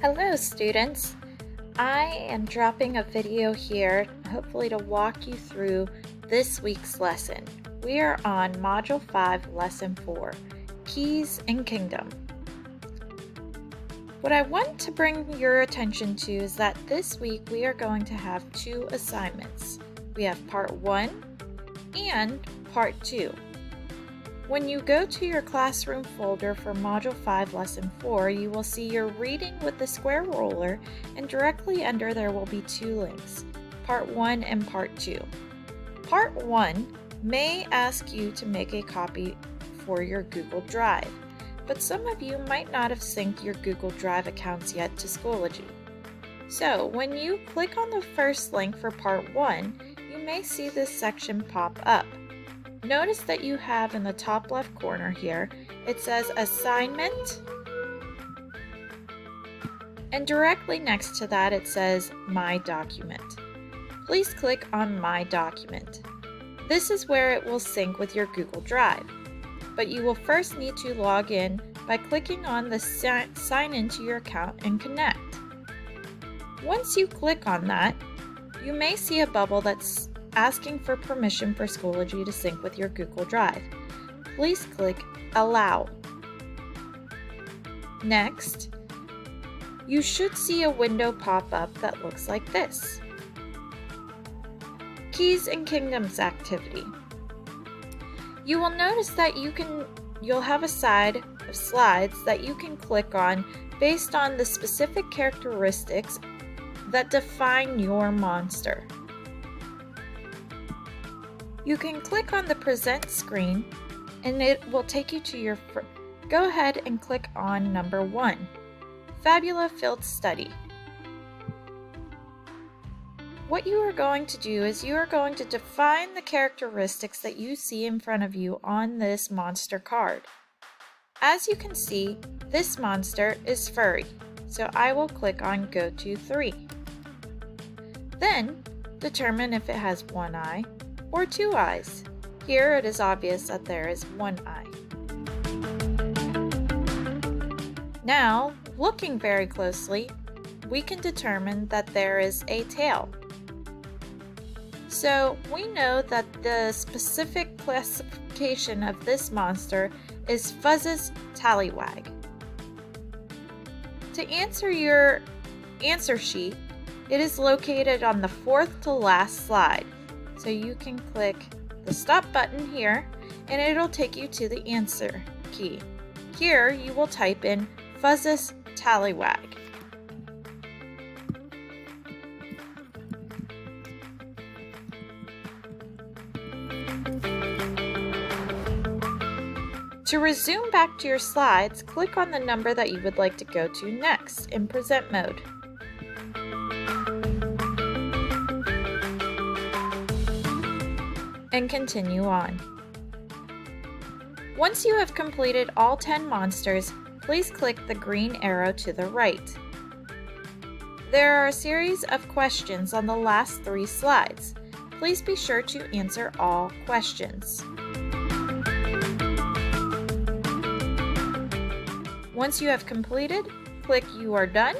Hello students! I am dropping a video here hopefully to walk you through this week's lesson. We are on Module 5, Lesson 4, Keys and Kingdom. What I want to bring your attention to is that this week we are going to have two assignments. We have Part 1 and Part 2. When you go to your classroom folder for Module 5, Lesson 4, you will see your Reading with the Square Ruler, and directly under there will be two links, Part 1 and Part 2. Part 1 may ask you to make a copy for your Google Drive, but some of you might not have synced your Google Drive accounts yet to Schoology. So when you click on the first link for Part 1, you may see this section pop up. Notice that you have in the top left corner here, it says Assignment, and directly next to that it says My Document. Please click on My Document. This is where it will sync with your Google Drive, but you will first need to log in by clicking on the Sign into your account and connect. Once you click on that, you may see a bubble that's asking for permission for Schoology to sync with your Google Drive. Please click Allow. Next, you should see a window pop up that looks like this. Keys and Kingdoms activity. You will notice that you'll have a side of slides that you can click on based on the specific characteristics that define your monster. You can click on the present screen and it will take you to your go ahead and click on number 1, Fabula Field Study. What you are going to do is you are going to define the characteristics that you see in front of you on this monster card. As you can see, this monster is furry, so I will click on Go to 3. Then, determine if it has one eye or two eyes. Here it is obvious that there is one eye. Now, looking very closely, we can determine that there is a tail. So we know that the specific classification of this monster is Fuzz's Tallywag. To answer your answer sheet, it is located on the 4th to last slide. So you can click the stop button here and it'll take you to the answer key. Here you will type in Fuzz's Tallywag. To resume back to your slides, click on the number that you would like to go to next in present mode. And continue on. Once you have completed all 10 monsters, please click the green arrow to the right. There are a series of questions on the last 3 slides. Please be sure to answer all questions. Once you have completed, click You are done